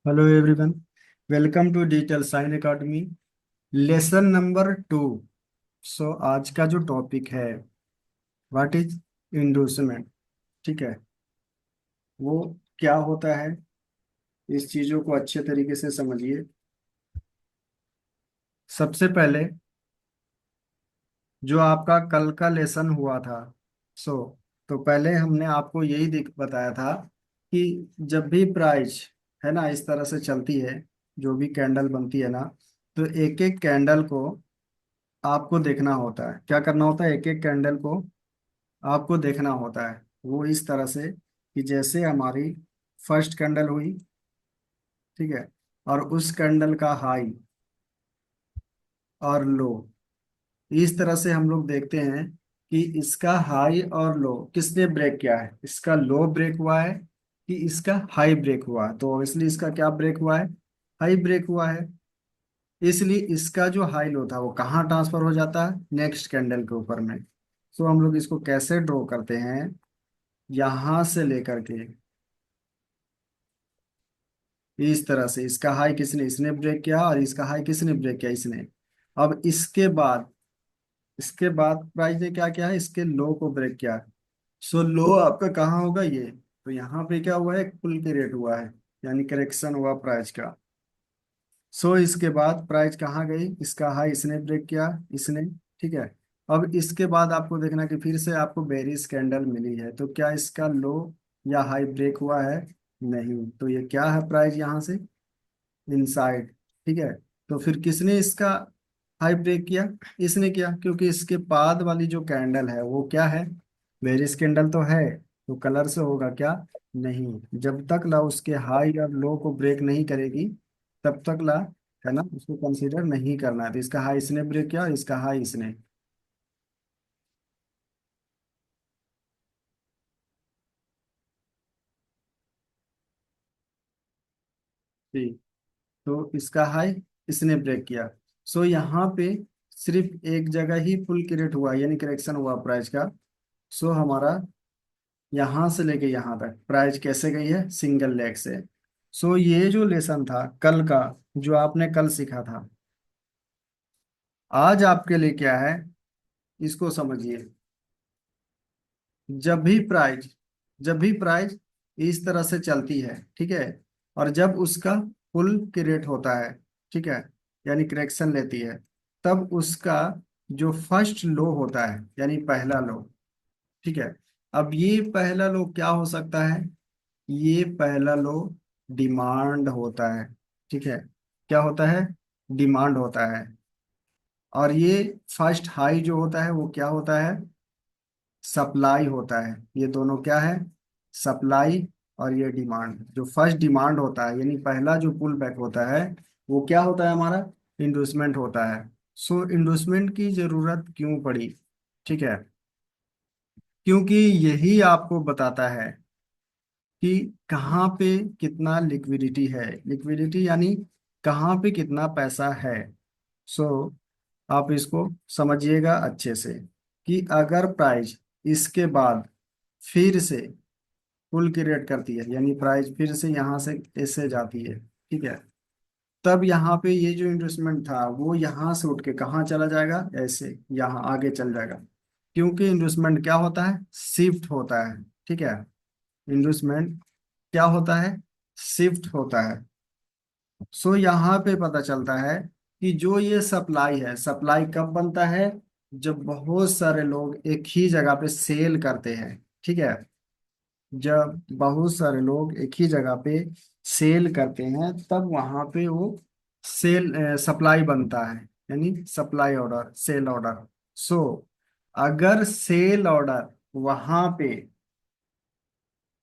Hello everyone. Welcome to digital sign academy. Lesson number 2। So आज का जो topic है, व्हाट इज इंडोर्समेंट। ठीक है, वो क्या होता है, इस चीज़ों को अच्छे तरीके से समझिए। सबसे पहले जो आपका कल का लेसन हुआ था, सो तो पहले हमने आपको यही दिख बताया था कि जब भी प्राइस है ना इस तरह से चलती है, जो भी कैंडल बनती है ना, तो एक एक कैंडल को आपको देखना होता है। क्या करना होता है, एक एक कैंडल को आपको देखना होता है। वो इस तरह से कि जैसे हमारी फर्स्ट कैंडल हुई, ठीक है, और उस कैंडल का हाई और लो, इस तरह से हम लोग देखते हैं कि इसका हाई और लो किसने ब्रेक किया है, इसका लो ब्रेक हुआ है कि इसका हाई ब्रेक हुआ है। तो इसलिए इसका क्या ब्रेक हुआ है, हाई ब्रेक हुआ है। इसलिए इसका जो हाई लो था वो कहाँ ट्रांसफर हो जाता है, नेक्स्ट कैंडल के ऊपर में। तो हम लोग इसको कैसे ड्रॉ करते हैं, यहां से लेकर के इस तरह से, इसका हाई किसने, इसने ब्रेक किया, और इसका हाई किसने ब्रेक किया, इसने। अब इसके बाद प्राइस ने क्या किया है, इसके लो को ब्रेक किया। सो लो आपका कहाँ होगा, ये तो यहाँ पे क्या हुआ है, एक पुल के रेट हुआ है, यानी करेक्शन हुआ प्राइस का। सो इसके बाद प्राइस कहाँ गई, इसका हाई इसने ब्रेक किया, इसने। ठीक है, अब इसके बाद आपको देखना कि फिर से आपको बेरिश कैंडल मिली है, तो क्या इसका लो या हाई ब्रेक हुआ है, नहीं। तो ये क्या है, प्राइस यहाँ से इनसाइड। ठीक है, तो फिर किसने इसका हाई ब्रेक किया, इसने किया, क्योंकि इसके बाद वाली जो कैंडल है वो क्या है, बेरिश कैंडल तो है, तो कलर से होगा क्या, नहीं। जब तक ला उसके हाई और लो को ब्रेक नहीं करेगी, तब तक ला, है ना, उसको कंसीडर नहीं करना है। तो इसका हाई इसने ब्रेक किया और इसका हाई इसने। ठीक, तो इसका हाई इसने ब्रेक किया। सो यहाँ पे सिर्फ एक जगह ही फुल क्रिएट हुआ, यानी करेक्शन हुआ प्राइस का। सो हमारा यहाँ से लेके यहाँ तक प्राइस कैसे गई है, सिंगल लेग से। सो ये जो लेसन था कल का, जो आपने कल सीखा था, आज आपके लिए क्या है, इसको समझिए। जब भी प्राइस जब भी प्राइस इस तरह से चलती है, ठीक है, और जब उसका फुल क्रिएट होता है, ठीक है, यानी करेक्शन लेती है, तब उसका जो फर्स्ट लो होता है, यानी पहला लो, ठीक है। अब ये पहला लो क्या हो सकता है, ये पहला लो डिमांड होता है, ठीक है। क्या होता है, डिमांड होता है। और ये फर्स्ट हाई जो होता है वो क्या होता है, सप्लाई होता है। ये दोनों क्या है, सप्लाई। और ये डिमांड, जो फर्स्ट डिमांड होता है, यानी पहला जो पुल बैक होता है, वो क्या होता है, हमारा इंडोसमेंट होता है। सो इंडोसमेंट की जरूरत क्यों पड़ी, ठीक है, क्योंकि यही आपको बताता है कि कहाँ पे कितना लिक्विडिटी है। लिक्विडिटी यानी कहाँ पे कितना पैसा है। सो आप इसको समझिएगा अच्छे से कि अगर प्राइस इसके बाद फिर से फुल क्रिएट करती है, यानी प्राइस फिर से यहाँ से ऐसे जाती है, ठीक है, तब यहाँ पे ये जो इन्वेस्टमेंट था वो यहाँ से उठ के कहाँ चला जाएगा, ऐसे यहाँ आगे चल जाएगा। क्योंकि इन्वेस्टमेंट क्या होता है, शिफ्ट होता है, ठीक है। इन्वेस्टमेंट क्या होता है, शिफ्ट होता है। सो यहाँ पे पता चलता है कि जो ये सप्लाई है, सप्लाई कब बनता है, जब बहुत सारे लोग एक ही जगह पे सेल करते हैं, ठीक है। जब बहुत सारे लोग एक ही जगह पे सेल करते हैं, तब वहां पे वो सेल सप्लाई बनता है, यानी सप्लाई ऑर्डर, सेल ऑर्डर। सो अगर सेल ऑर्डर वहां पे,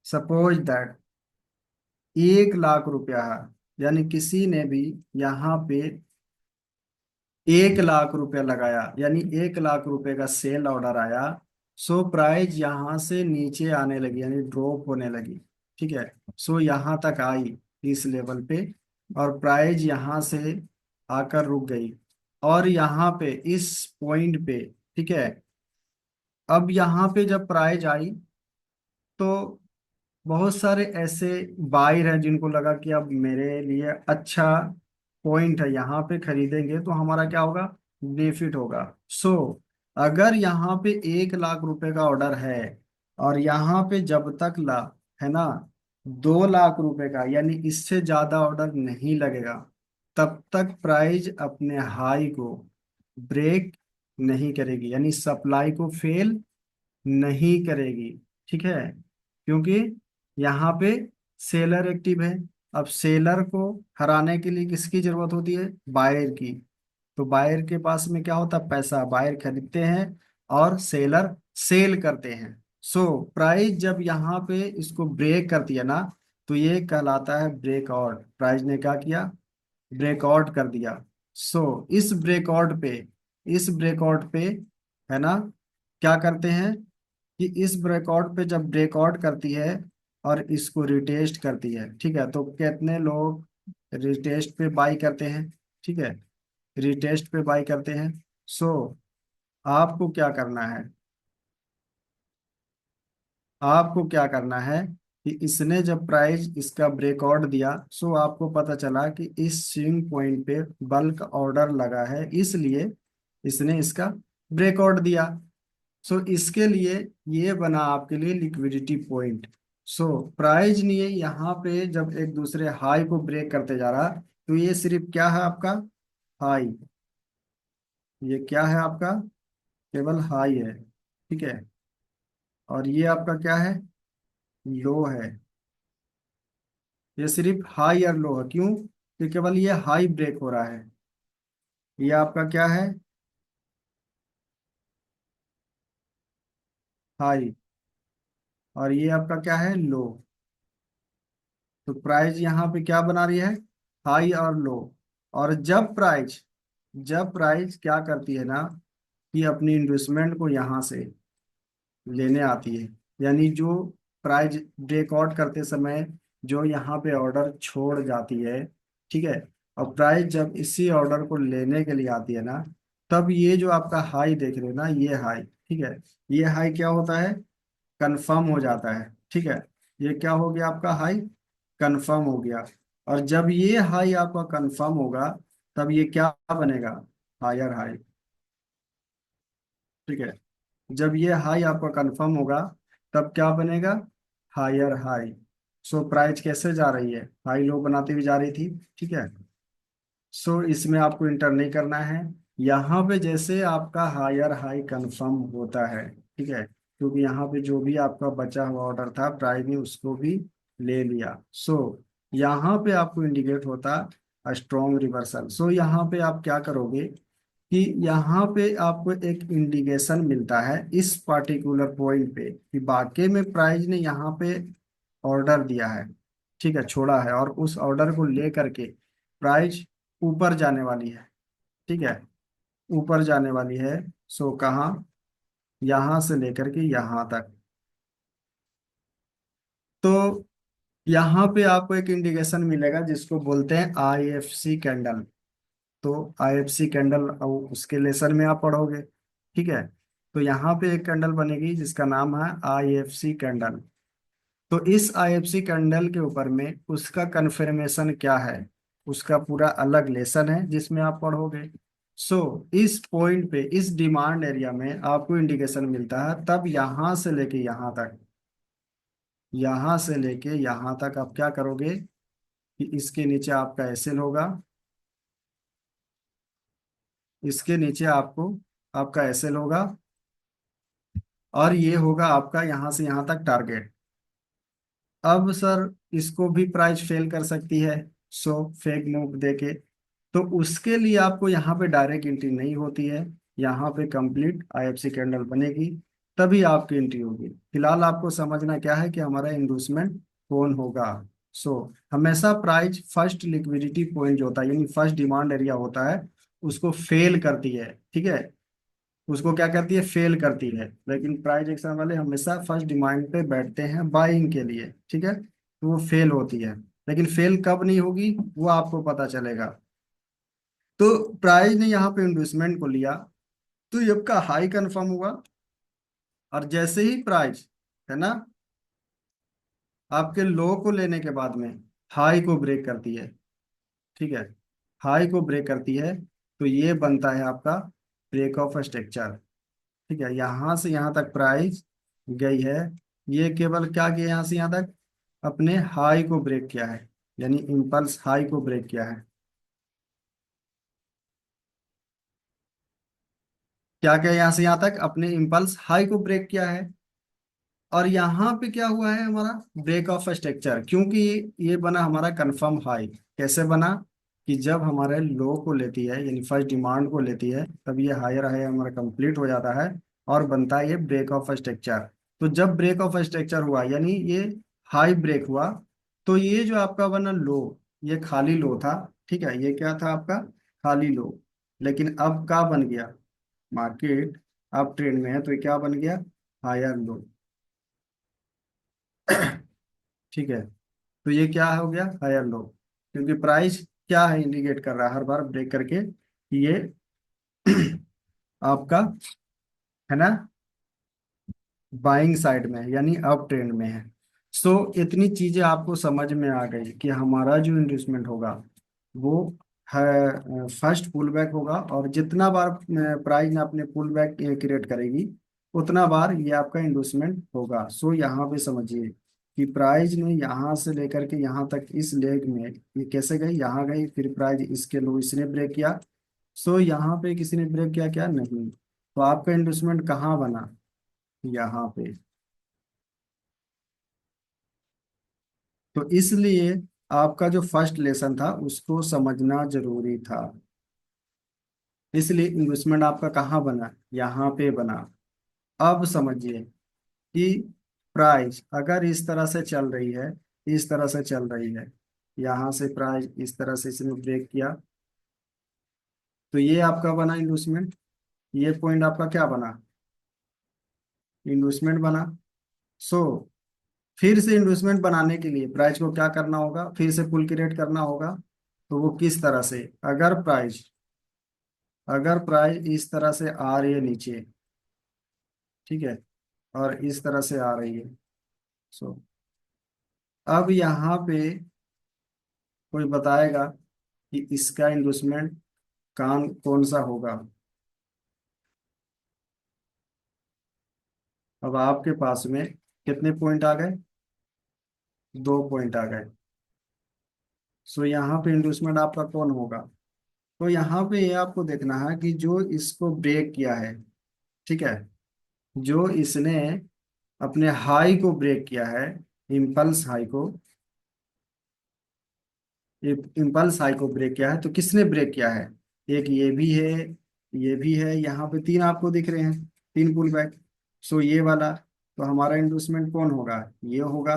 सपोज दैट 1 लाख रुपया है, यानी किसी ने भी यहाँ पे 1 लाख रुपया लगाया, यानी 1 लाख रुपए का सेल ऑर्डर आया। सो प्राइस यहाँ से नीचे आने लगी, यानी ड्रॉप होने लगी, ठीक है। सो यहाँ तक आई इस लेवल पे, और प्राइस यहाँ से आकर रुक गई, और यहाँ पे इस पॉइंट पे, ठीक है। अब यहाँ पे जब प्राइस आई, तो बहुत सारे ऐसे बायर हैं जिनको लगा कि अब मेरे लिए अच्छा पॉइंट है, यहाँ पे खरीदेंगे तो हमारा क्या होगा, बेनिफिट होगा। सो अगर यहाँ पे 1 लाख रुपए का ऑर्डर है और यहाँ पे जब तक ला, है ना, 2 लाख रुपए का, यानी इससे ज्यादा ऑर्डर नहीं लगेगा, तब तक प्राइस अपने हाई को ब्रेक नहीं करेगी, यानी सप्लाई को फेल नहीं करेगी। ठीक है, क्योंकि यहाँ पे सेलर एक्टिव है। अब सेलर को हराने के लिए किसकी जरूरत होती है, बायर की। तो बायर के पास में क्या होता है, पैसा, बायर खरीदते हैं और सेलर सेल करते हैं। सो प्राइस जब यहाँ पे इसको ब्रेक करती है ना, तो ये कहलाता है ब्रेकआउट। प्राइस ने क्या किया, ब्रेकआउट कर दिया। सो इस ब्रेकआउट पे है ना, क्या करते हैं कि इस ब्रेकआउट पे जब ब्रेकआउट करती है और इसको रिटेस्ट करती है, ठीक है, तो कितने लोग रिटेस्ट पे बाई करते हैं, ठीक है, रिटेस्ट पे बाई करते हैं। सो आपको क्या करना है, आपको क्या करना है कि इसने जब प्राइस इसका ब्रेकआउट दिया, सो आपको पता चला कि इस स्विंग पॉइंट पे बल्क ऑर्डर लगा है, इसलिए इसने इसका ब्रेकआउट दिया। सो इसके लिए ये बना आपके लिए लिक्विडिटी पॉइंट। सो प्राइस नहीं है यहाँ पे जब एक दूसरे हाई को ब्रेक करते जा रहा, तो ये सिर्फ क्या है आपका, हाई। ये क्या है आपका, केवल हाई है, ठीक है। और ये आपका क्या है, लो है। ये सिर्फ हाई और लो है, क्यों, कि केवल ये हाई ब्रेक हो रहा है। ये आपका क्या है, हाई, और ये आपका क्या है, लो। तो प्राइस यहाँ पे क्या बना रही है, हाई और लो। और जब प्राइस क्या करती है ना, कि अपनी इन्वेस्टमेंट को यहाँ से लेने आती है, यानी जो प्राइस ब्रेकआउट करते समय जो यहाँ पे ऑर्डर छोड़ जाती है, ठीक है, और प्राइस जब इसी ऑर्डर को लेने के लिए आती है ना, तब ये जो आपका हाई देख रहे हो ना, ये हाई, ठीक है, ये हाई क्या होता है, कंफर्म हो जाता है, ठीक है। ये क्या हो गया आपका हाई, कंफर्म हो गया। और जब ये हाई आपका कंफर्म होगा, तब ये क्या बनेगा, हायर हाई, ठीक है। जब ये हाई आपका कंफर्म होगा, तब क्या बनेगा, हायर हाई। सो प्राइस कैसे जा रही है, हाई लो बनाती हुई जा रही थी, ठीक है। सो इसमें आपको इंटर नहीं करना है। यहाँ पे जैसे आपका हायर हाई कंफर्म होता है, ठीक है, क्योंकि यहाँ पे जो भी आपका बचा हुआ ऑर्डर था प्राइस ने उसको भी ले लिया। सो यहाँ पे आपको इंडिकेट होता स्ट्रॉन्ग रिवर्सल। सो यहाँ पे आप क्या करोगे कि यहाँ पे आपको एक इंडिकेशन मिलता है इस पार्टिकुलर पॉइंट पे कि वाकई में प्राइस ने यहाँ पे ऑर्डर दिया है, ठीक है, छोड़ा है, और उस ऑर्डर को लेकर के प्राइस ऊपर जाने वाली है, ठीक है, ऊपर जाने वाली है। सो कहाँ, यहाँ से लेकर के यहाँ तक। तो यहाँ पे आपको एक इंडिकेशन मिलेगा जिसको बोलते हैं आईएफसी कैंडल। तो आईएफसी कैंडल उसके लेसन में आप पढ़ोगे, ठीक है। तो यहाँ पे एक कैंडल बनेगी जिसका नाम है आईएफसी कैंडल। तो इस आईएफसी कैंडल के ऊपर में उसका कन्फर्मेशन क्या है, उसका पूरा अलग लेसन है जिसमें आप पढ़ोगे। सो इस पॉइंट पे, इस डिमांड एरिया में आपको इंडिकेशन मिलता है, तब यहाँ से लेके यहाँ तक, यहाँ से लेके यहाँ तक आप क्या करोगे कि इसके नीचे आपका एसएल होगा, इसके नीचे आपको आपका एसएल होगा, और ये होगा आपका यहाँ से यहाँ तक टारगेट। अब सर इसको भी प्राइस फेल कर सकती है, सो फेक मूव देके, तो उसके लिए आपको यहाँ पे डायरेक्ट एंट्री नहीं होती है, यहाँ पे कंप्लीट आईएफसी कैंडल बनेगी, तभी आपकी एंट्री होगी। फिलहाल आपको समझना क्या है कि हमारा इन्वेस्टमेंट कौन होगा। सो हमेशा प्राइस फर्स्ट लिक्विडिटी पॉइंट जो होता है, यानी फर्स्ट डिमांड एरिया होता है, उसको फेल करती है, ठीक है, उसको क्या करती है, फेल करती है। लेकिन प्राइस एक्शन वाले हमेशा फर्स्ट डिमांड पे बैठते हैं बाइंग के लिए, ठीक है, तो वो फेल होती है। लेकिन फेल कब नहीं होगी वो आपको पता चलेगा। तो प्राइस ने यहाँ पे इन्वेस्टमेंट को लिया, तो ये आपका हाई कंफर्म हुआ, और जैसे ही प्राइस, है ना, आपके लो को लेने के बाद में हाई को ब्रेक करती है, ठीक है, हाई को ब्रेक करती है, तो ये बनता है आपका ब्रेक ऑफ स्ट्रक्चर। ठीक है, यहाँ से यहाँ तक प्राइस गई है, ये केवल क्या किया यहाँ से यहाँ तक, अपने हाई को ब्रेक किया है, यानी इम्पल्स हाई को ब्रेक किया है। क्या क्या यहाँ से यहाँ तक अपने इम्पल्स हाई को ब्रेक किया है। और यहाँ पे क्या हुआ है हमारा ब्रेक ऑफ स्ट्रक्चर, क्योंकि ये बना हमारा कंफर्म हाई। कैसे बना कि जब हमारे लो को लेती है, यानी फर्स्ट डिमांड को लेती है, तब ये हायर हाई हमारा कंप्लीट हो जाता है और बनता है ये ब्रेक ऑफ स्ट्रक्चर। तो जब ब्रेक ऑफ स्ट्रक्चर हुआ, यानी ये हाई ब्रेक हुआ, तो ये जो आपका बना लो, ये खाली लो था। ठीक है, ये क्या था आपका खाली लो। लेकिन अब क्या बन गया, मार्केट अब ट्रेंड में है, तो ये क्या बन गया हायर लो। ठीक है, तो ये क्या हो गया हायर लो, क्योंकि प्राइस क्या है इंडिकेट कर रहा है हर बार ब्रेक करके कि ये आपका है ना बाइंग साइड में है, यानी अप ट्रेंड में है। सो इतनी चीजें आपको समझ में आ गई कि हमारा जो इन्वेस्टमेंट होगा वो है फर्स्ट पुल बैक होगा, और जितना बार प्राइस में अपने पुल बैक क्रिएट करेगी उतना बार ये आपका इन्वेस्टमेंट होगा। सो यहाँ पे समझिए कि प्राइस ने यहाँ से लेकर के यहाँ तक इस लेग में ये कैसे गई, यहाँ गई, फिर प्राइस इसके लो इसने ब्रेक किया। सो यहाँ पे किसी ने ब्रेक किया क्या, नहीं। तो आपका इन्वेस्टमेंट कहाँ बना, यहाँ पे। तो इसलिए आपका जो फर्स्ट लेसन था उसको समझना जरूरी था। इसलिए इन्वेस्टमेंट आपका कहाँ बना, यहाँ पे बना। अब समझिए कि प्राइस अगर इस तरह से चल रही है, इस तरह से चल रही है, यहाँ से प्राइस इस तरह से इसने ब्रेक किया, तो ये आपका बना इन्वेस्टमेंट। ये पॉइंट आपका क्या बना, इन्वेस्टमेंट बना। सो फिर से इन्वेस्टमेंट बनाने के लिए प्राइस को क्या करना होगा, फिर से पुल क्रिएट करना होगा। तो वो किस तरह से, अगर प्राइस इस तरह से आ रही है नीचे, ठीक है, और इस तरह से आ रही है। सो अब यहाँ पे कोई बताएगा कि इसका इन्वेस्टमेंट कौन सा होगा। अब आपके पास में कितने पॉइंट आ गए, 2 पॉइंट आ गए। सो यहाँ पे इन्वेस्टमेंट आपका कौन होगा। तो यहाँ पे ये आपको देखना है कि जो इसको ब्रेक किया है, ठीक है, जो इसने अपने हाई को ब्रेक किया है, इम्पल्स हाई को, इम्पल्स हाई को ब्रेक किया है, तो किसने ब्रेक किया है, एक ये भी है, ये भी है, यहाँ पे तीन आपको दिख रहे हैं, तीन पुल बैक। सो ये वाला, तो हमारा इंडोसमेंट कौन होगा, ये होगा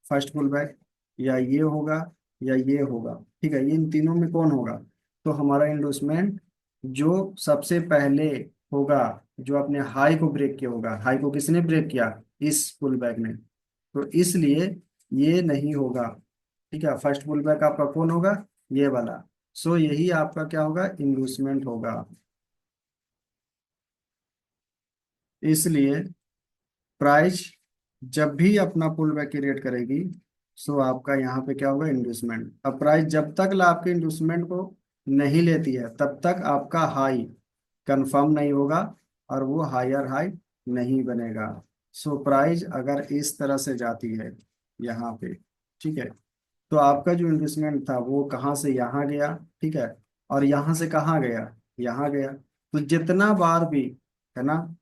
फर्स्ट पुल बैक, या ये होगा, या ये होगा। ठीक है, इन तीनों में कौन होगा। तो हमारा इंडोसमेंट जो सबसे पहले होगा, जो अपने हाई को ब्रेक किया होगा, हाई को किसने ब्रेक किया, इस पुल बैक ने, तो इसलिए ये नहीं होगा। ठीक है, फर्स्ट पुल बैक आपका कौन होगा, ये वाला। सो यही आपका क्या होगा, इंडूसमेंट होगा। इसलिए प्राइस जब भी अपना पुल बैक क्रिएट करेगी, सो आपका यहाँ पे क्या होगा, इंडूसमेंट। अब प्राइस जब तक ला आपके इंडूसमेंट को नहीं लेती है, तब तक आपका हाई कंफर्म नहीं होगा, और वो हायर हाई नहीं बनेगा। सो प्राइस अगर इस तरह से जाती है यहाँ पे, ठीक है, तो आपका जो इन्वेस्टमेंट था वो कहाँ से यहाँ गया, ठीक है, और यहाँ से कहाँ गया, यहाँ गया। तो जितना बार भी, है ना,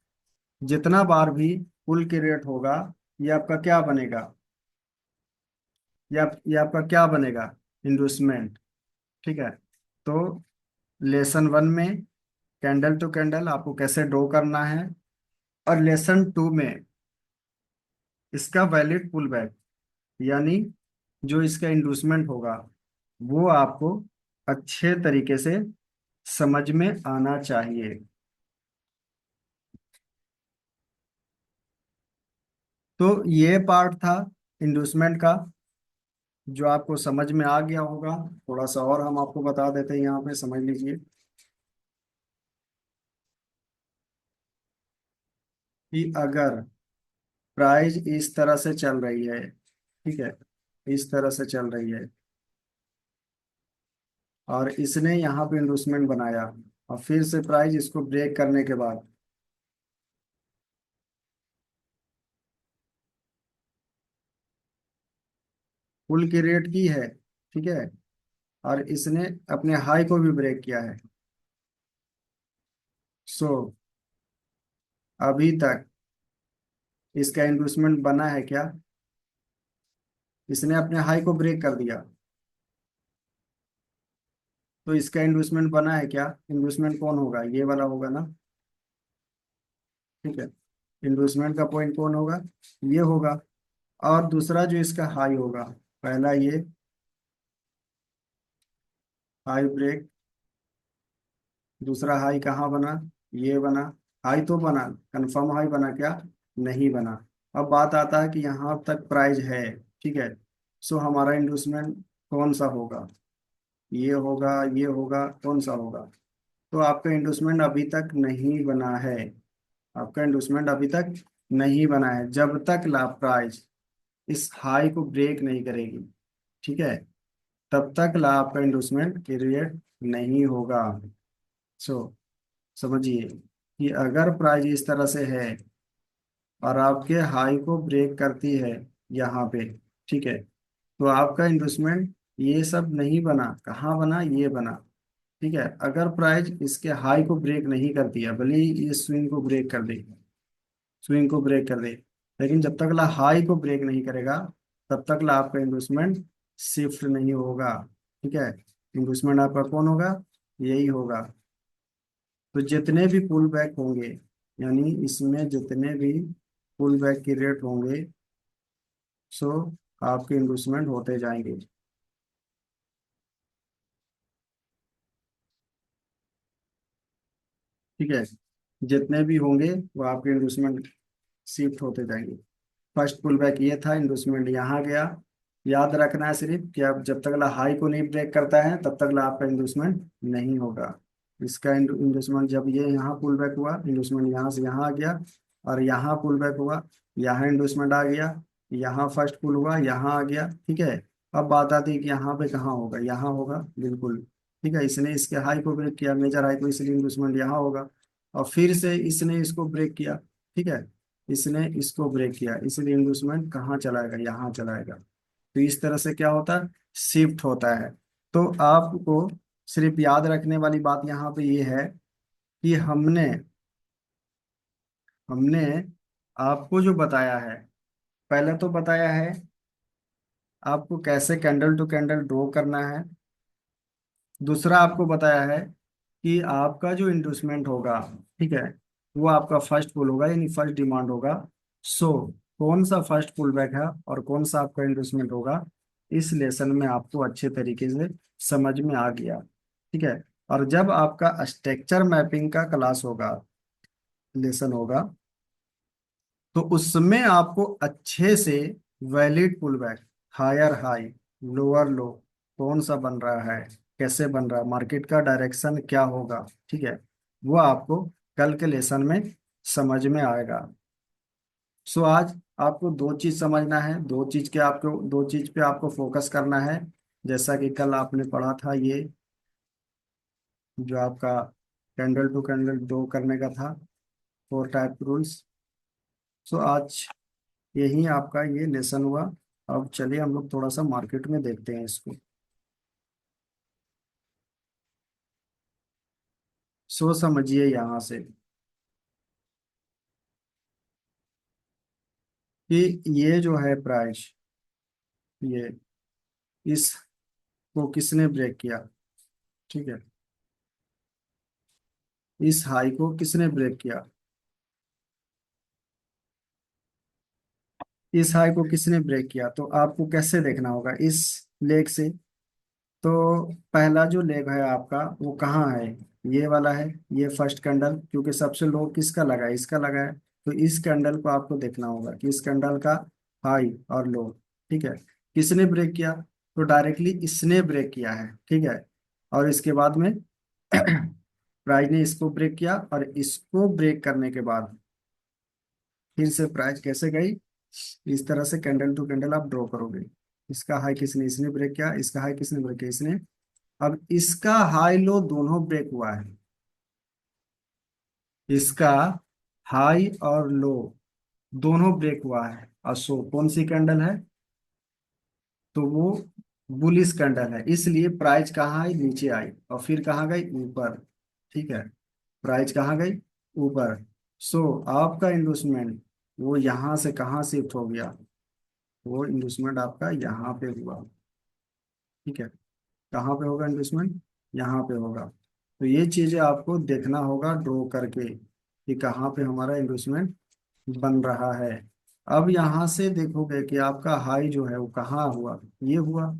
जितना बार भी पुल के रेट होगा, ये आपका क्या बनेगा, ये आपका क्या बनेगा, इन्वेस्टमेंट। ठीक है, तो लेसन वन में कैंडल टू कैंडल आपको कैसे ड्रॉ करना है, और लेसन टू में इसका वैलिड पुल बैक, यानी जो इसका इंडूसमेंट होगा वो आपको अच्छे तरीके से समझ में आना चाहिए। तो ये पार्ट था इंडूसमेंट का, जो आपको समझ में आ गया होगा। थोड़ा सा और हम आपको बता देते हैं, यहाँ पे समझ लीजिए कि अगर प्राइस इस तरह से चल रही है, ठीक है, इस तरह से चल रही है। और इसने यहाँ पे इंडोसमेंट बनाया, और फिर से प्राइस इसको ब्रेक करने के बाद पुल की रेट की है, ठीक है, और इसने अपने हाई को भी ब्रेक किया है। सो अभी तक इसका इंडोसमेंट बना है क्या? इसने अपने हाई को ब्रेक कर दिया, तो इसका इंडोसमेंट बना है क्या? इंडोसमेंट कौन होगा? ये वाला होगा ना, ठीक है। इंडोसमेंट का पॉइंट कौन होगा? ये होगा। और दूसरा जो इसका हाई होगा, पहला ये हाई ब्रेक, दूसरा हाई कहाँ बना? ये बना। हाई तो बना, कंफर्म हाई बना क्या? नहीं बना। अब बात आता है कि यहाँ तक प्राइस है, ठीक है। सो हमारा इंडोसमेंट कौन सा होगा? ये होगा, ये होगा, कौन सा होगा? तो आपका इंडोसमेंट अभी तक नहीं बना है। आपका इंडोसमेंट अभी तक नहीं बना है जब तक ला प्राइस इस हाई को ब्रेक नहीं करेगी, ठीक है। तब तक ला आपका इंडोसमेंट पीरियड नहीं होगा। सो समझिए कि अगर प्राइस इस तरह से है और आपके हाई को ब्रेक करती है यहाँ पे, ठीक है, तो आपका इन्वेस्टमेंट ये सब नहीं बना, कहाँ बना? ये बना, ठीक है। अगर प्राइस इसके हाई को ब्रेक नहीं करती है, भले ही ये स्विंग को ब्रेक कर दे, स्विंग को ब्रेक कर दे, लेकिन जब तक ला हाई को ब्रेक नहीं करेगा तब तक ला आपका इन्वेस्टमेंट शिफ्ट नहीं होगा, ठीक है। इन्वेस्टमेंट आपका कौन होगा? यही होगा। तो जितने भी पुल बैक होंगे, यानी इसमें जितने भी पुल बैक की रेट होंगे, सो आपके इन्वेस्टमेंट होते जाएंगे। ठीक है, जितने भी होंगे वो आपके इन्वेस्टमेंट शिफ्ट होते जाएंगे। फर्स्ट पुल बैक ये था, इन्वेस्टमेंट यहाँ गया। याद रखना है सिर्फ कि आप जब तक ला हाई को नहीं ब्रेक करता है तब तक ला आपका इन्वेस्टमेंट नहीं होगा। इसका इन्वेस्टमेंट जब ये यहाँ पुल बैक हुआ, इन्वेस्टमेंट यहाँ से यहाँ आ गया, और यहाँ पुल बैक हुआ, यहाँ इन्वेस्टमेंट आ गया, यहाँ फर्स्ट पुल हुआ, यहाँ आ गया, ठीक है। अब बात आती है कि यहाँ पे कहाँ होगा? यहाँ होगा, बिल्कुल, ठीक है। इसने इसके हाई को ब्रेक किया, मेजर हाई को, इसलिए इन्वेस्टमेंट यहाँ होगा। और फिर से इसने इसको ब्रेक किया, ठीक है, इसने इसको ब्रेक किया, इसलिए इन्वेस्टमेंट कहाँ चलाएगा? यहाँ चलाएगा। तो इस तरह से क्या होता है? शिफ्ट होता है। तो आपको सिर्फ याद रखने वाली बात यहाँ पे ये है कि हमने हमने आपको जो बताया है, पहले तो बताया है आपको कैसे कैंडल टू कैंडल ड्रॉ करना है। दूसरा आपको बताया है कि आपका जो इंडोसमेंट होगा, ठीक है, वो आपका फर्स्ट पुल होगा, यानी फर्स्ट डिमांड होगा। सो कौन सा फर्स्ट पुल बैक है और कौन सा आपका इंडोसमेंट होगा, इस लेसन में आपको अच्छे तरीके से समझ में आ गया, ठीक है। और जब आपका स्ट्रक्चर मैपिंग का क्लास होगा, लेसन होगा, तो उसमें आपको अच्छे से valid pull back, higher high, lower low, कौन सा बन रहा है, कैसे बन रहा है, मार्केट का डायरेक्शन क्या होगा, ठीक है, वो आपको कल के लेसन में समझ में आएगा। सो आज आपको दो चीज समझना है, दो चीज पे आपको फोकस करना है। जैसा कि कल आपने पढ़ा था, ये जो आपका कैंडल टू कैंडल दो करने का था, फोर टाइप रूल्स। सो आज यही आपका ये लेसन हुआ। अब चलिए हम लोग थोड़ा सा मार्केट में देखते हैं इसको। सो समझिए यहाँ से कि ये जो है प्राइस, ये इसको किसने ब्रेक किया, ठीक है, इस हाई को किसने ब्रेक किया, इस हाई को किसने ब्रेक किया, तो आपको कैसे देखना होगा? इस लेग से। तो पहला जो लेग है आपका वो कहाँ है? ये वाला है, ये फर्स्ट कैंडल, क्योंकि सबसे लो किसका लगा है? इसका लगा है। तो इस कैंडल को आपको देखना होगा कि इस कैंडल का हाई और लो, ठीक है, किसने ब्रेक किया? तो डायरेक्टली इसने ब्रेक किया है, ठीक है। और इसके बाद में प्राइस ने इसको ब्रेक किया, और इसको ब्रेक करने के बाद फिर से प्राइस कैसे गई? इस तरह से कैंडल टू कैंडल आप ड्रॉ करोगे। इसका हाई किसने, इसने ब्रेक किया, इसका हाई किसने ब्रेक किया, इसने। अब इसका हाई लो दोनों ब्रेक हुआ है, इसका हाई और लो दोनों ब्रेक हुआ है, और सो कौन सी कैंडल है, तो वो बुलिश कैंडल है, इसलिए प्राइस कहाँ आई, नीचे आई, और फिर कहाँ गई, ऊपर। ठीक है, प्राइस कहाँ गई, ऊपर। सो आपका इन्वेस्टमेंट वो यहाँ से कहाँ शिफ्ट हो गया, वो इन्वेस्टमेंट आपका यहाँ पे हुआ। ठीक है, कहाँ पे होगा इन्वेस्टमेंट, यहाँ पे होगा। तो ये चीजें आपको देखना होगा ड्रॉ करके कि कहाँ पे हमारा इन्वेस्टमेंट बन रहा है। अब यहाँ से देखोगे कि आपका हाई जो है वो कहाँ हुआ, ये हुआ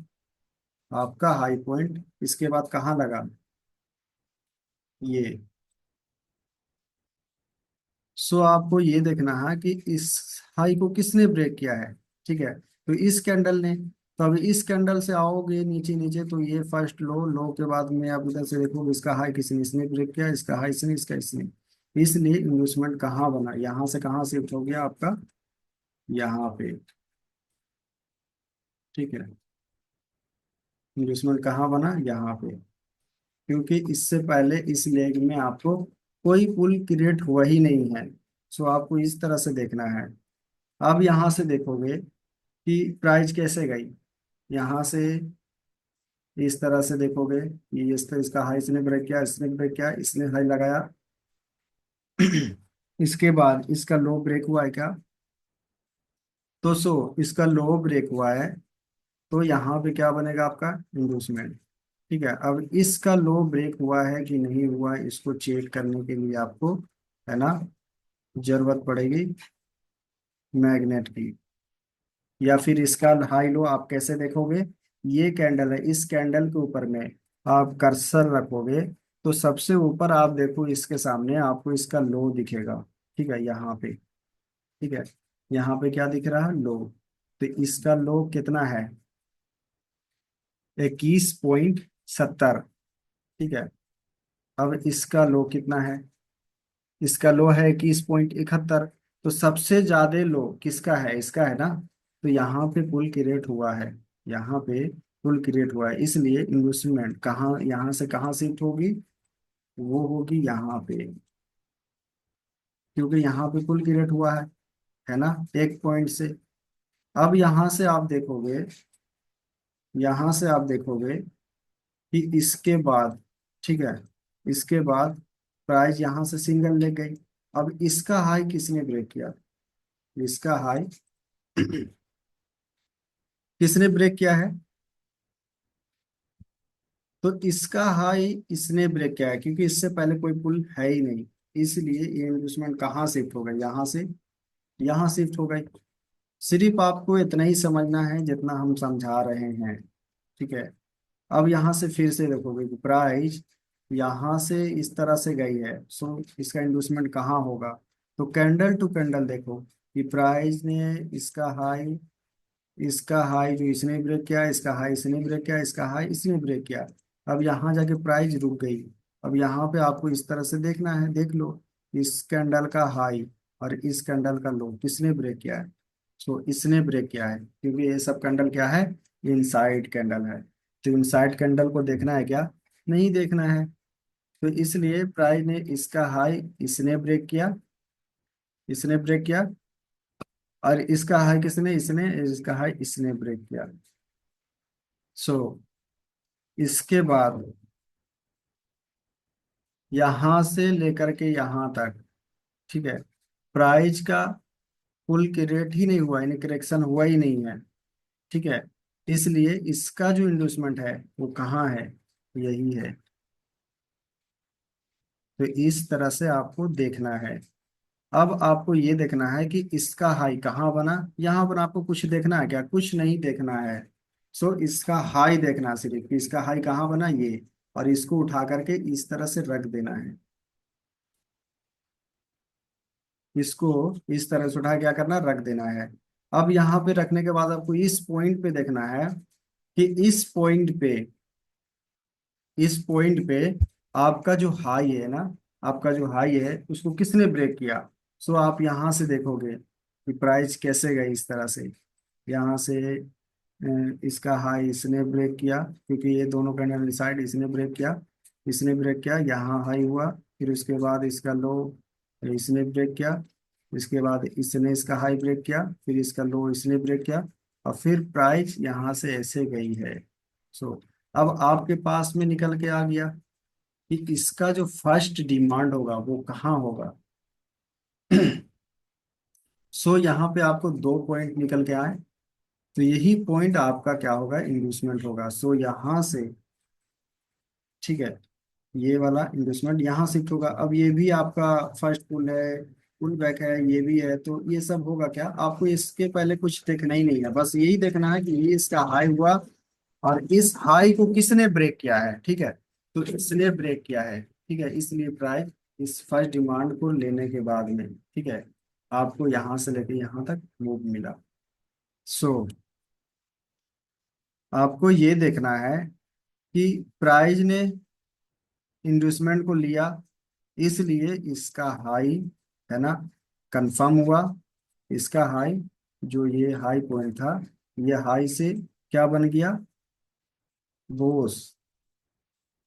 आपका हाई पॉइंट, इसके बाद कहाँ लगा, ये। सो आपको ये देखना है कि इस हाई को किसने ब्रेक किया है। ठीक है, तो इस कैंडल ने। तो अभी इस कैंडल से आओगे नीचे नीचे, तो ये फर्स्ट लो, लो के बाद में आप उधर से देखोगे इसका हाई किसने, इसने ब्रेक किया, इसका हाई इसने, इसका इसने। इसलिए इन्वेस्टमेंट कहाँ बना, यहाँ से कहाँ शिफ्ट हो गया आपका, यहाँ पे। ठीक है, इन्वेस्टमेंट कहाँ बना, यहाँ पे। क्योंकि इससे पहले इस लेग में आपको कोई पुल क्रिएट हुआ ही नहीं है। सो आपको इस तरह से देखना है। अब यहाँ से देखोगे कि प्राइस कैसे गई, यहाँ से इस तरह से देखोगे कि इस तरह इसका हाई इसने ब्रेक किया, इसने ब्रेक किया, इसने हाई लगाया। इसके बाद इसका लो ब्रेक हुआ है क्या, तो सो इसका लो ब्रेक हुआ है, तो यहाँ पे क्या बनेगा आपका इंडूसमेंट। ठीक है, अब इसका लो ब्रेक हुआ है कि नहीं हुआ, इसको चेक करने के लिए आपको, है ना, जरूरत पड़ेगी मैग्नेट की। या फिर इसका हाई लो आप कैसे देखोगे, ये कैंडल है, इस कैंडल के ऊपर में आप कर्सर रखोगे, तो सबसे ऊपर आप देखो इसके सामने आपको इसका लो दिखेगा। ठीक है, यहाँ पे। ठीक है, यहाँ पे क्या दिख रहा है, लो। तो इसका लो कितना है, 21.70। ठीक है, अब इसका लो कितना है, इसका लो है 21.71। तो सबसे ज्यादा लो किसका है, इसका है ना। तो यहाँ पे पुल क्रिएट हुआ है, यहाँ पे पुल क्रिएट हुआ है, इसलिए इन्वेस्टमेंट कहाँ, यहाँ से कहाँ शिफ्ट होगी, वो होगी यहाँ पे। क्योंकि यहाँ पे पुल क्रिएट हुआ है ना, एक पॉइंट से। अब यहाँ से आप देखोगे, यहाँ से आप देखोगे कि इसके बाद, ठीक है, इसके बाद प्राइस यहाँ से सिंगल ले गई। अब इसका हाई किसने ब्रेक किया, इसका हाई किसने ब्रेक किया है, तो इसका हाई इसने ब्रेक किया है, क्योंकि इससे पहले कोई पुल है ही नहीं। इसलिए ये इन्वेस्टमेंट कहाँ शिफ्ट हो गई, यहाँ से यहाँ शिफ्ट हो गई। सिर्फ आपको इतना ही समझना है जितना हम समझा रहे हैं। ठीक है, अब यहाँ से फिर से देखोगे कि प्राइस यहाँ से इस तरह से गई है, सो इसका इन्वेस्टमेंट कहाँ होगा। तो कैंडल टू कैंडल देखो कि प्राइस ने इसका हाई जो इसने ब्रेक किया, इसका हाई इसने ब्रेक किया, इसका हाई इसने ब्रेक किया। अब यहाँ जाके प्राइस रुक गई। अब यहाँ पे आपको इस तरह से देखना है, देख लो इस कैंडल का हाई और इस कैंडल का लो किसने ब्रेक किया है। सो इसने ब्रेक किया है, क्योंकि ये सब कैंडल क्या है, इनसाइड कैंडल है। तो इनसाइड कैंडल को देखना है क्या, नहीं देखना है। तो इसलिए प्राइस ने इसका हाई इसने ब्रेक किया, इसने ब्रेक किया, और इसका हाई किसने, इसने, इसका हाई इसने ब्रेक किया। सो इसके बाद यहां से लेकर के यहां तक, ठीक है, प्राइस का पुल की रेट ही नहीं हुआ, यानी करेक्शन हुआ ही नहीं है। ठीक है, इसलिए इसका जो इंड्यूसमेंट है वो कहाँ है, यही है। तो इस तरह से आपको देखना है। अब आपको ये देखना है कि इसका हाई कहाँ बना, यहाँ पर आपको कुछ देखना है क्या, कुछ नहीं देखना है। सो इसका हाई देखना है सिर्फ कि इसका हाई कहाँ बना, ये। और इसको उठा करके इस तरह से रख देना है, इसको इस तरह से उठा क्या करना, रख देना है। अब यहाँ पे रखने के बाद आपको इस पॉइंट पे देखना है कि इस पॉइंट पे आपका जो हाई है ना, आपका जो हाई है उसको किसने ब्रेक किया। सो आप यहाँ से देखोगे, कि प्राइस कैसे गई इस तरह से। यहाँ से इसका हाई इसने ब्रेक किया, क्योंकि ये दोनों कैंडल डिसाइड, इसने ब्रेक किया, इसने ब्रेक किया, यहाँ हाई हुआ, फिर उसके बाद इसका लो इसने ब्रेक किया, इसके बाद इसने इसका हाई ब्रेक किया, फिर इसका लो इसने ब्रेक किया, और फिर प्राइस यहाँ से ऐसे गई है। सो अब आपके पास में निकल के आ गया कि इसका जो फर्स्ट डिमांड होगा वो कहाँ होगा। सो यहाँ पे आपको दो पॉइंट निकल के आए, तो यही पॉइंट आपका क्या होगा, इंड्यूसमेंट होगा। सो यहाँ से, ठीक है, ये वाला इन्वेस्टमेंट यहाँ शिफ्ट होगा। अब ये भी आपका फर्स्ट पुल है, पुल बैक है, ये भी है, तो ये सब होगा क्या, आपको इसके पहले कुछ देखना ही नहीं है, बस यही देखना है कि ये इसका हाई हुआ और इस हाई को किसने ब्रेक किया है। ठीक है, तो इसने ब्रेक किया है, ठीक है, इसलिए प्राइस इस फर्स्ट डिमांड को लेने के बाद में, ठीक है, आपको यहाँ से लेके यहाँ तक मूव मिला। सो आपको ये देखना है कि प्राइस ने इंड्यूसमेंट को लिया, इसलिए इसका हाई, है ना, कंफर्म हुआ। इसका हाई, जो ये हाई पॉइंट था, ये हाई से क्या बन गया, बोस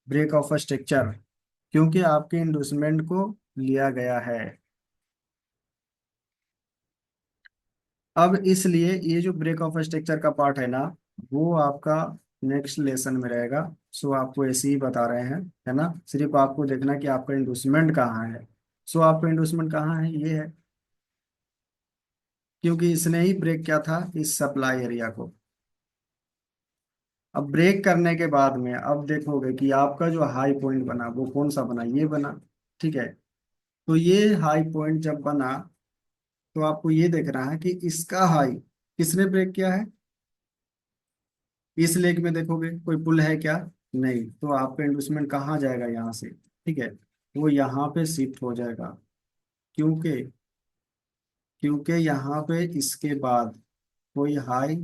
ब्रेक ऑफ स्ट्रक्चर, क्योंकि आपके इंडोसमेंट को लिया गया है। अब इसलिए ये जो ब्रेक ऑफ स्ट्रक्चर का पार्ट है ना, वो आपका नेक्स्ट लेसन में रहेगा। सो आपको ऐसे ही बता रहे हैं, है ना, सिर्फ आपको देखना कि आपका इंडोसमेंट कहाँ है। सो आपका इंडोसमेंट कहाँ है, ये है, क्योंकि इसने ही ब्रेक किया था इस सप्लाई एरिया को। अब ब्रेक करने के बाद में अब देखोगे कि आपका जो हाई पॉइंट बना वो कौन सा बना, ये बना। ठीक है, तो ये हाई पॉइंट जब बना, तो आपको ये देखना है कि इसका हाई किसने ब्रेक किया है। इस लेग में देखोगे कोई पुल है क्या, नहीं, तो आपका इन्वेस्टमेंट कहाँ जाएगा, यहाँ से, ठीक है, वो यहाँ पे शिफ्ट हो जाएगा। क्योंकि क्योंकि यहाँ पे इसके बाद कोई हाई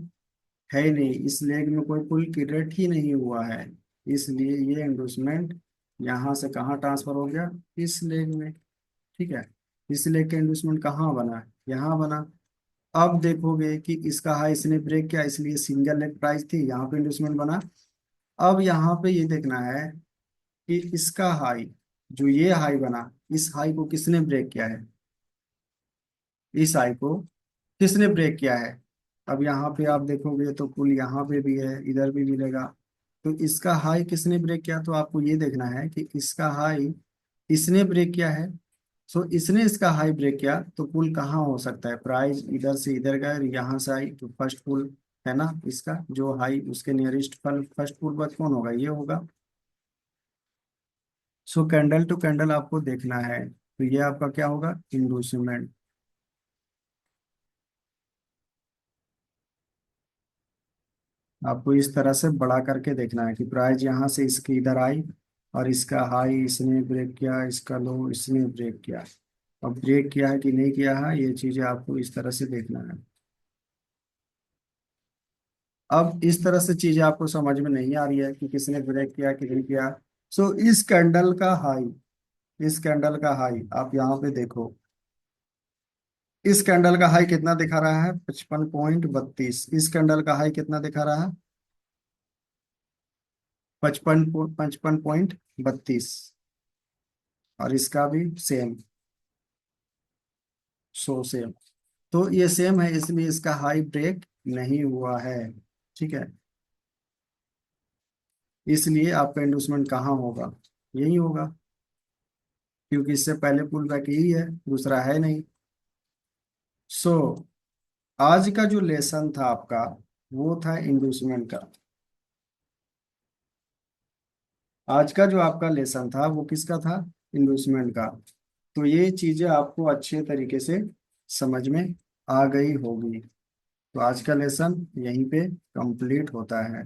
है ही नहीं, इस लेग में कोई पुल क्रिएट ही नहीं हुआ है, इसलिए ये एंडोसमेंट यहाँ से कहाँ ट्रांसफर हो गया, इस लेग में। ठीक है, इस लेग का एंडोसमेंट कहाँ बना, यहाँ बना। अब देखोगे कि इसका हाई इसने ब्रेक किया, इसलिए सिंगल लेग प्राइस थी, यहाँ पे एंडोसमेंट बना। अब यहाँ पे ये देखना है कि इसका हाई, जो ये हाई बना, इस हाई को किसने ब्रेक किया है, इस हाई को किसने ब्रेक किया है। अब यहाँ पे आप देखोगे तो पुल यहाँ पे भी है, इधर भी मिलेगा, तो इसका हाई किसने ब्रेक किया, तो आपको ये देखना है कि इसका हाई इसने ब्रेक किया है। सो इसने इसका हाई ब्रेक किया, तो पुल कहाँ हो सकता है, प्राइस इधर से इधर गया, यहाँ से आई, तो फर्स्ट पुल है ना, इसका जो हाई उसके नियरेस्ट फर्स्ट पुल पर कौन होगा, ये होगा। सो कैंडल टू कैंडल आपको देखना है, तो ये आपका क्या होगा, इंडूसमेंट। आपको इस तरह से बड़ा करके देखना है कि प्राइस यहाँ से इसके इधर आई, और इसका हाई इसने ब्रेक किया, इसका लो इसने ब्रेक किया। अब ब्रेक किया है कि नहीं किया है, ये चीजें आपको इस तरह से देखना है। अब इस तरह से चीजें आपको समझ में नहीं आ रही है कि किसने ब्रेक किया कि नहीं किया। सो इस कैंडल का हाई आप यहाँ पे देखो, इस कैंडल का हाई कितना दिखा रहा है, 55.32। इस कैंडल का हाई कितना दिखा रहा है, 55.32। और इसका भी सेम, सेम। तो ये सेम है, इसलिए इसका हाई ब्रेक नहीं हुआ है। ठीक है, इसलिए आपका इंडूसमेंट कहाँ होगा, यही होगा, क्योंकि इससे पहले पुल बैक यही है, दूसरा है नहीं। सो आज का जो लेसन था आपका, वो था इंडूसमेंट का। आज का जो आपका लेसन था वो किसका था, इंडूसमेंट का। तो ये चीजें आपको अच्छे तरीके से समझ में आ गई होगी। तो आज का लेसन यहीं पे कंप्लीट होता है।